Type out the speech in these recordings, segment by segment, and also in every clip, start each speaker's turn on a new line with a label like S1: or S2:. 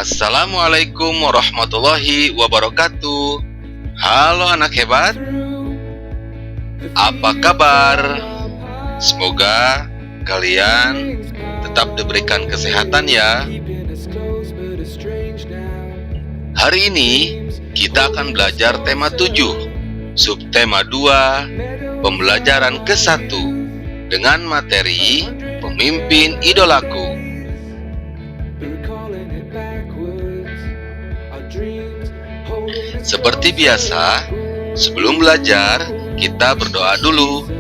S1: Assalamualaikum warahmatullahi wabarakatuh. Halo anak hebat, apa kabar? Semoga kalian tetap diberikan kesehatan ya. Hari ini kita akan belajar tema 7, subtema 2, pembelajaran ke-1 dengan materi pemimpin idolaku. Seperti biasa, sebelum belajar, kita berdoa dulu.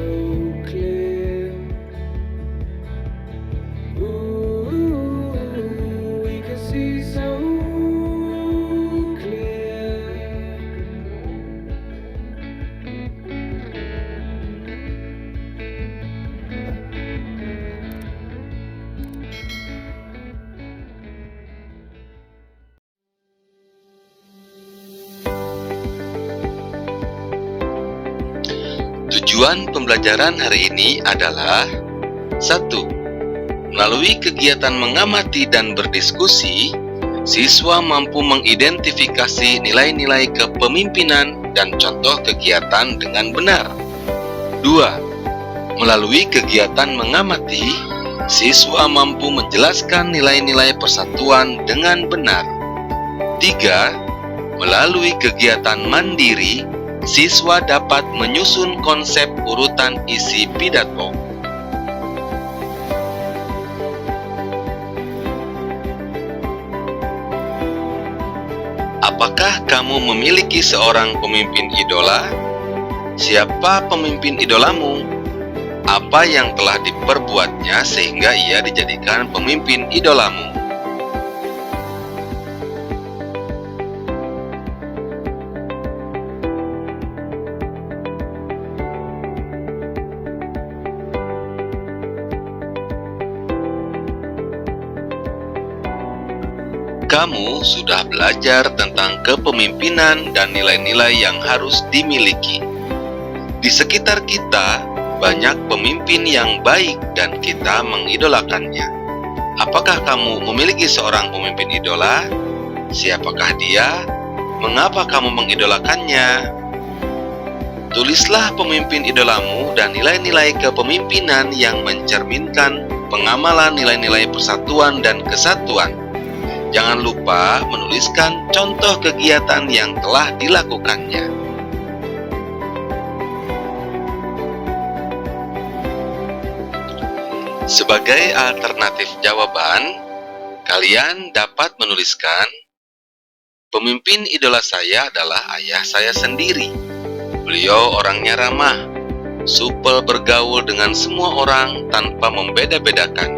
S1: Tujuan pembelajaran hari ini adalah 1. Melalui kegiatan mengamati dan berdiskusi, siswa mampu mengidentifikasi nilai-nilai kepemimpinan dan contoh kegiatan dengan benar. 2. Melalui kegiatan mengamati, siswa mampu menjelaskan nilai-nilai persatuan dengan benar. 3. Melalui kegiatan mandiri, siswa dapat menyusun konsep urutan isi pidato. Apakah kamu memiliki seorang pemimpin idola? Siapa pemimpin idolamu? Apa yang telah diperbuatnya sehingga ia dijadikan pemimpin idolamu? Kamu sudah belajar tentang kepemimpinan dan nilai-nilai yang harus dimiliki. Di sekitar kita, banyak pemimpin yang baik dan kita mengidolakannya. Apakah kamu memiliki seorang pemimpin idola? Siapakah dia? Mengapa kamu mengidolakannya? Tulislah pemimpin idolamu dan nilai-nilai kepemimpinan yang mencerminkan pengamalan nilai-nilai persatuan dan kesatuan. Jangan lupa menuliskan contoh kegiatan yang telah dilakukannya. Sebagai alternatif jawaban, kalian dapat menuliskan, pemimpin idola saya adalah ayah saya sendiri. Beliau orangnya ramah, supel bergaul dengan semua orang tanpa membeda-bedakan,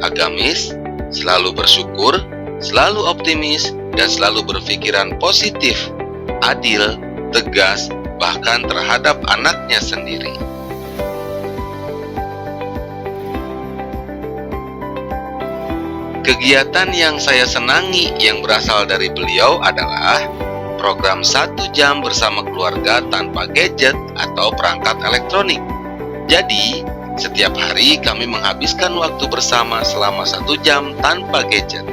S1: agamis, selalu bersyukur, selalu optimis, dan selalu berpikiran positif, adil, tegas, bahkan terhadap anaknya sendiri. Kegiatan yang saya senangi yang berasal dari beliau adalah program 1 jam bersama keluarga tanpa gadget atau perangkat elektronik. Jadi, setiap hari kami menghabiskan waktu bersama selama 1 jam tanpa gadget.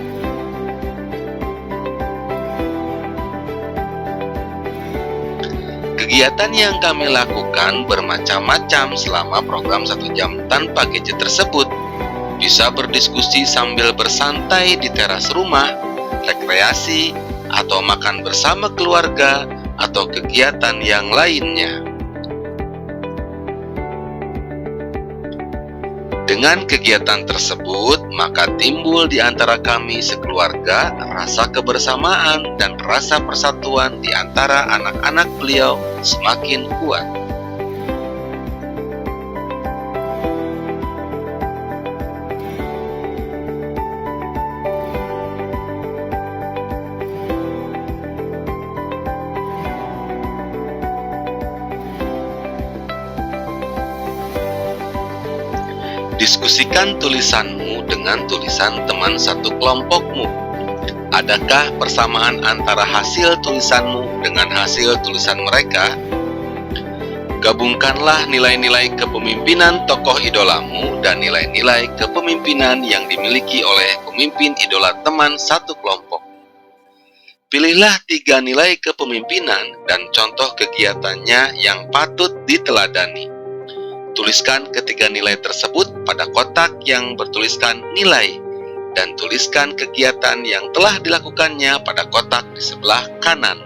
S1: Kegiatan yang kami lakukan bermacam-macam selama program 1 jam tanpa gadget tersebut. Bisa berdiskusi sambil bersantai di teras rumah, rekreasi, atau makan bersama keluarga, atau kegiatan yang lainnya. Dengan kegiatan tersebut, maka timbul di antara kami sekeluarga rasa kebersamaan dan rasa persatuan di antara anak-anak beliau semakin kuat. Diskusikan tulisanmu dengan tulisan teman satu kelompokmu. Adakah persamaan antara hasil tulisanmu dengan hasil tulisan mereka? Gabungkanlah nilai-nilai kepemimpinan tokoh idolamu dan nilai-nilai kepemimpinan yang dimiliki oleh pemimpin idola teman satu kelompok. Pilihlah 3 nilai kepemimpinan dan contoh kegiatannya yang patut diteladani. Tuliskan ketiga nilai tersebut pada kotak yang bertuliskan nilai, dan tuliskan kegiatan yang telah dilakukannya pada kotak di sebelah kanan.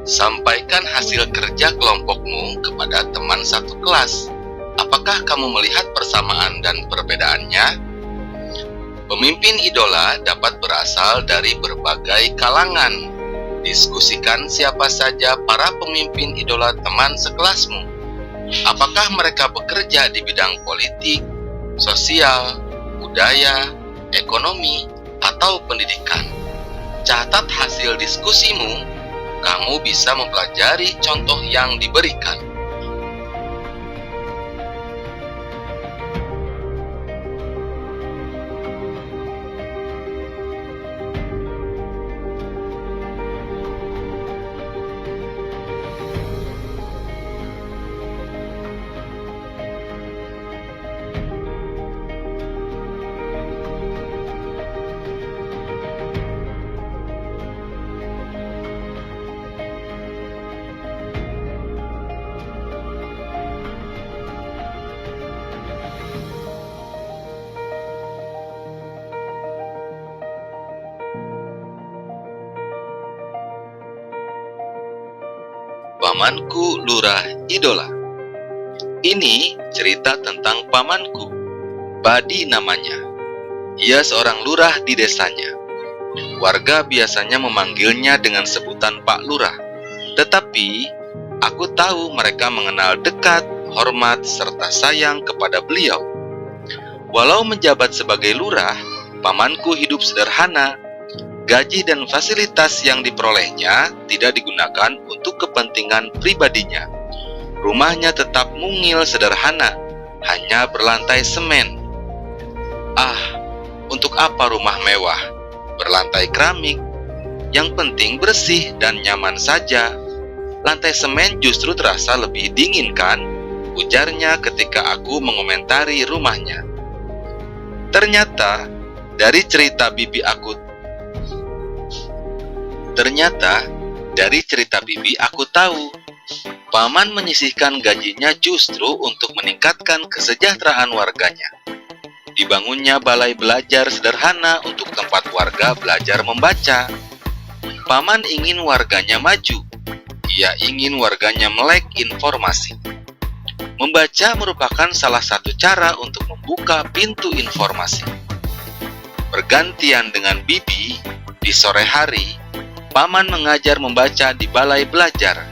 S1: Sampaikan hasil kerja kelompokmu kepada teman satu kelas. Apakah kamu melihat persamaan dan perbedaannya? Pemimpin idola dapat berasal dari berbagai kalangan. Diskusikan siapa saja para pemimpin idola teman sekelasmu. Apakah mereka bekerja di bidang politik, sosial, budaya, ekonomi, atau pendidikan? Catat hasil diskusimu. Kamu bisa mempelajari contoh yang diberikan. Pamanku Lurah Idola. Ini cerita tentang pamanku. Badi namanya. Ia seorang lurah di desanya. Warga biasanya memanggilnya dengan sebutan Pak Lurah. Tetapi, aku tahu mereka mengenal dekat, hormat, serta sayang kepada beliau. Walau menjabat sebagai lurah, pamanku hidup sederhana. Gaji dan fasilitas yang diperolehnya tidak digunakan untuk kepentingan pribadinya. Rumahnya tetap mungil sederhana, hanya berlantai semen. Ah, untuk apa rumah mewah, berlantai keramik? Yang penting bersih dan nyaman saja. Lantai semen justru terasa lebih dingin kan? Ujarnya ketika aku mengomentari rumahnya. Ternyata, dari cerita bibi aku tahu, paman menyisihkan gajinya justru untuk meningkatkan kesejahteraan warganya. Dibangunnya balai belajar sederhana untuk tempat warga belajar membaca. Paman ingin warganya maju. Ia ingin warganya melek informasi. Membaca merupakan salah satu cara untuk membuka pintu informasi. Bergantian dengan bibi, di sore hari, paman mengajar membaca di balai belajar.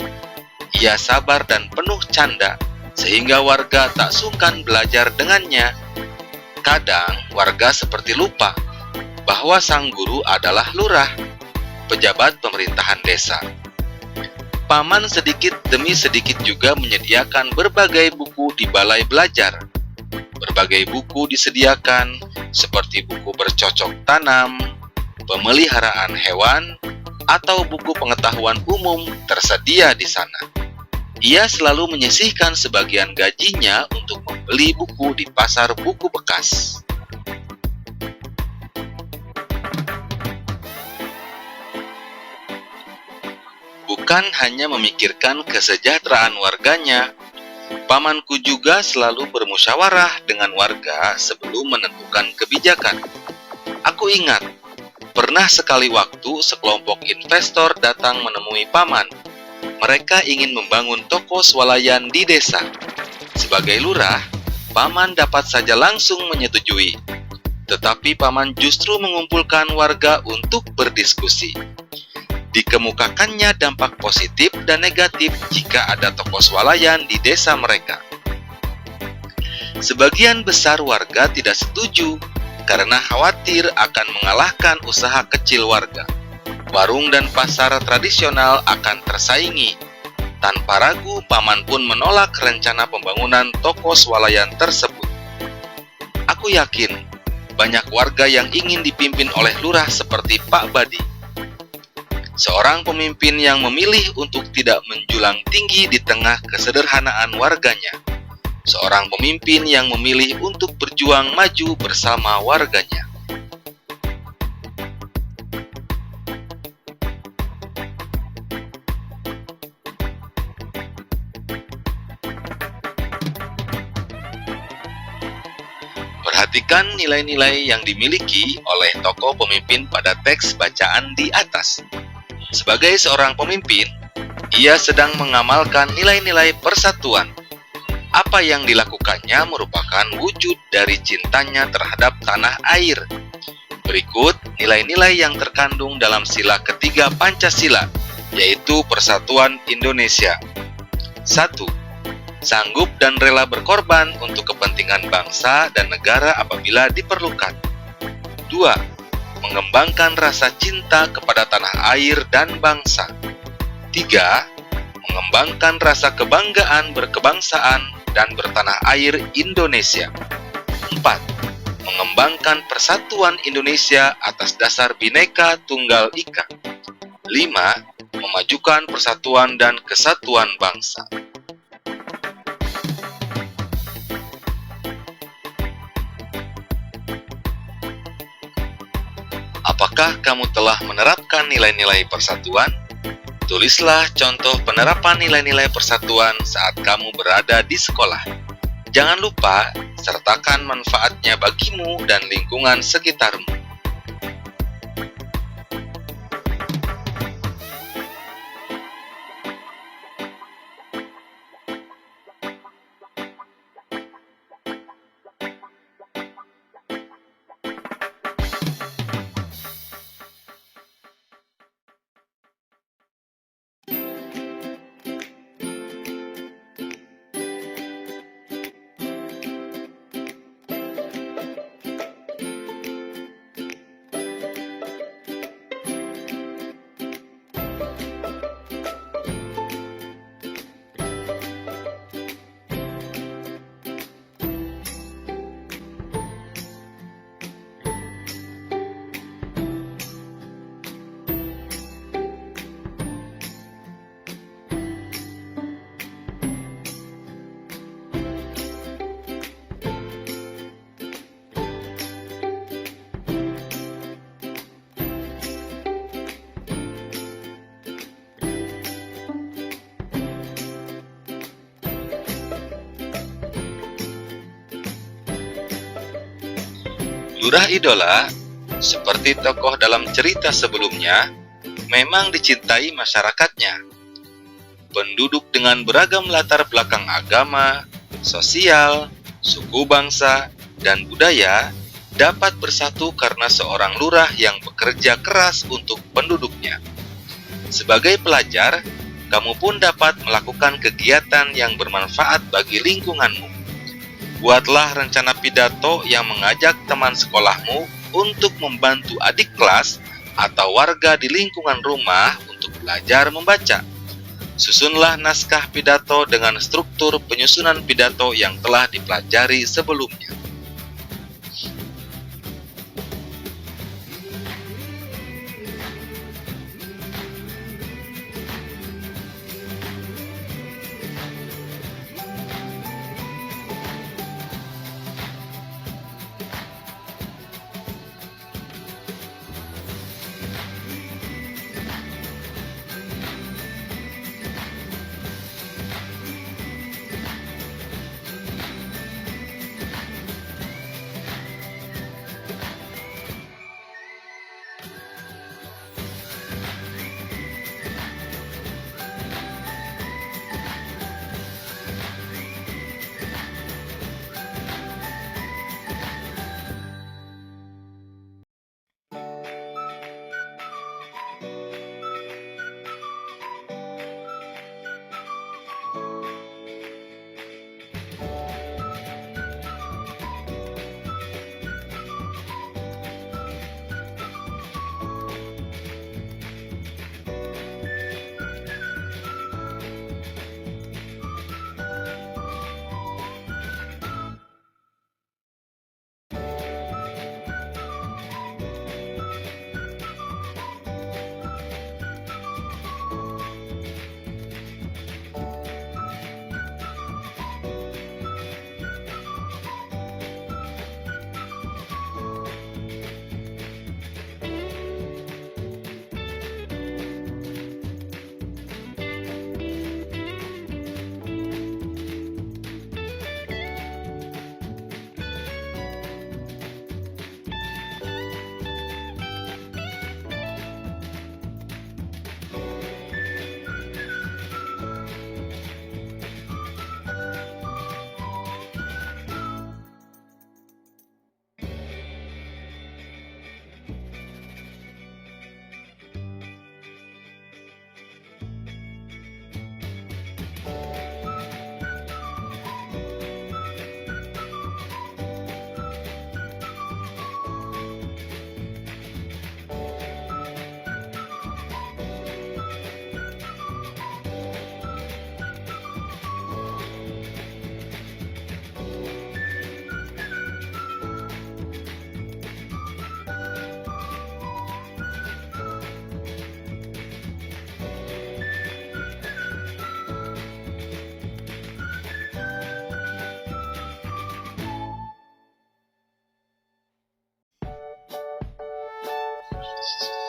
S1: Ia sabar dan penuh canda, sehingga warga tak sungkan belajar dengannya. Kadang warga seperti lupa bahwa sang guru adalah lurah, pejabat pemerintahan desa. Paman sedikit demi sedikit juga menyediakan berbagai buku di balai belajar. Berbagai buku disediakan, seperti buku bercocok tanam, pemeliharaan hewan, atau buku pengetahuan umum tersedia di sana. Ia selalu menyisihkan sebagian gajinya untuk membeli buku di pasar buku bekas. Bukan hanya memikirkan kesejahteraan warganya, pamanku juga selalu bermusyawarah dengan warga sebelum menentukan kebijakan. Aku ingat, pernah sekali waktu sekelompok investor datang menemui paman. Mereka ingin membangun toko swalayan di desa. Sebagai lurah, paman dapat saja langsung menyetujui. Tetapi paman justru mengumpulkan warga untuk berdiskusi. Dikemukakannya dampak positif dan negatif jika ada toko swalayan di desa mereka. Sebagian besar warga tidak setuju karena khawatir akan mengalahkan usaha kecil warga. warung dan pasar tradisional akan tersaingi. Tanpa ragu, Paman pun menolak rencana pembangunan toko swalayan tersebut. Aku yakin banyak warga yang ingin dipimpin oleh lurah seperti Pak Badi. Seorang pemimpin yang memilih untuk tidak menjulang tinggi di tengah kesederhanaan warganya. Seorang pemimpin yang memilih untuk berjuang maju bersama warganya. Perhatikan nilai-nilai yang dimiliki oleh tokoh pemimpin pada teks bacaan di atas. Sebagai seorang pemimpin, ia sedang mengamalkan nilai-nilai persatuan. Apa yang dilakukannya merupakan wujud dari cintanya terhadap tanah air. Berikut nilai-nilai yang terkandung dalam sila ketiga Pancasila, yaitu Persatuan Indonesia. 1. Sanggup dan rela berkorban untuk kepentingan bangsa dan negara apabila diperlukan. 2. Mengembangkan rasa cinta kepada tanah air dan bangsa. 3. Mengembangkan rasa kebanggaan berkebangsaan dan bertanah air Indonesia. 4. Mengembangkan persatuan Indonesia atas dasar Bhinneka Tunggal Ika. 5. Memajukan persatuan dan kesatuan bangsa. Apakah kamu telah menerapkan nilai-nilai persatuan? Tulislah contoh penerapan nilai-nilai persatuan saat kamu berada di sekolah. Jangan lupa, sertakan manfaatnya bagimu dan lingkungan sekitarmu. Lurah Idola, seperti tokoh dalam cerita sebelumnya, memang dicintai masyarakatnya. Penduduk dengan beragam latar belakang agama, sosial, suku bangsa, dan budaya dapat bersatu karena seorang lurah yang bekerja keras untuk penduduknya. Sebagai pelajar, kamu pun dapat melakukan kegiatan yang bermanfaat bagi lingkunganmu. Buatlah rencana pidato yang mengajak teman sekolahmu untuk membantu adik kelas atau warga di lingkungan rumah untuk belajar membaca. Susunlah naskah pidato dengan struktur penyusunan pidato yang telah dipelajari sebelumnya.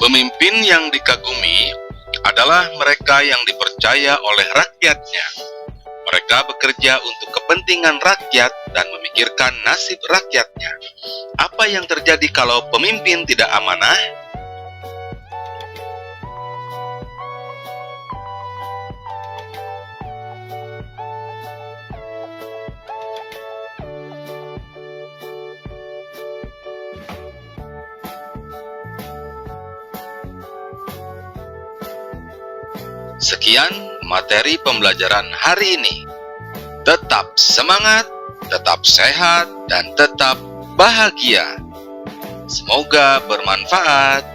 S1: Pemimpin yang dikagumi adalah mereka yang dipercaya oleh rakyatnya. Mereka bekerja untuk kepentingan rakyat dan memikirkan nasib rakyatnya. Apa yang terjadi kalau pemimpin tidak amanah? Sekian materi pembelajaran hari ini. Tetap semangat, tetap sehat, dan tetap bahagia. Semoga bermanfaat.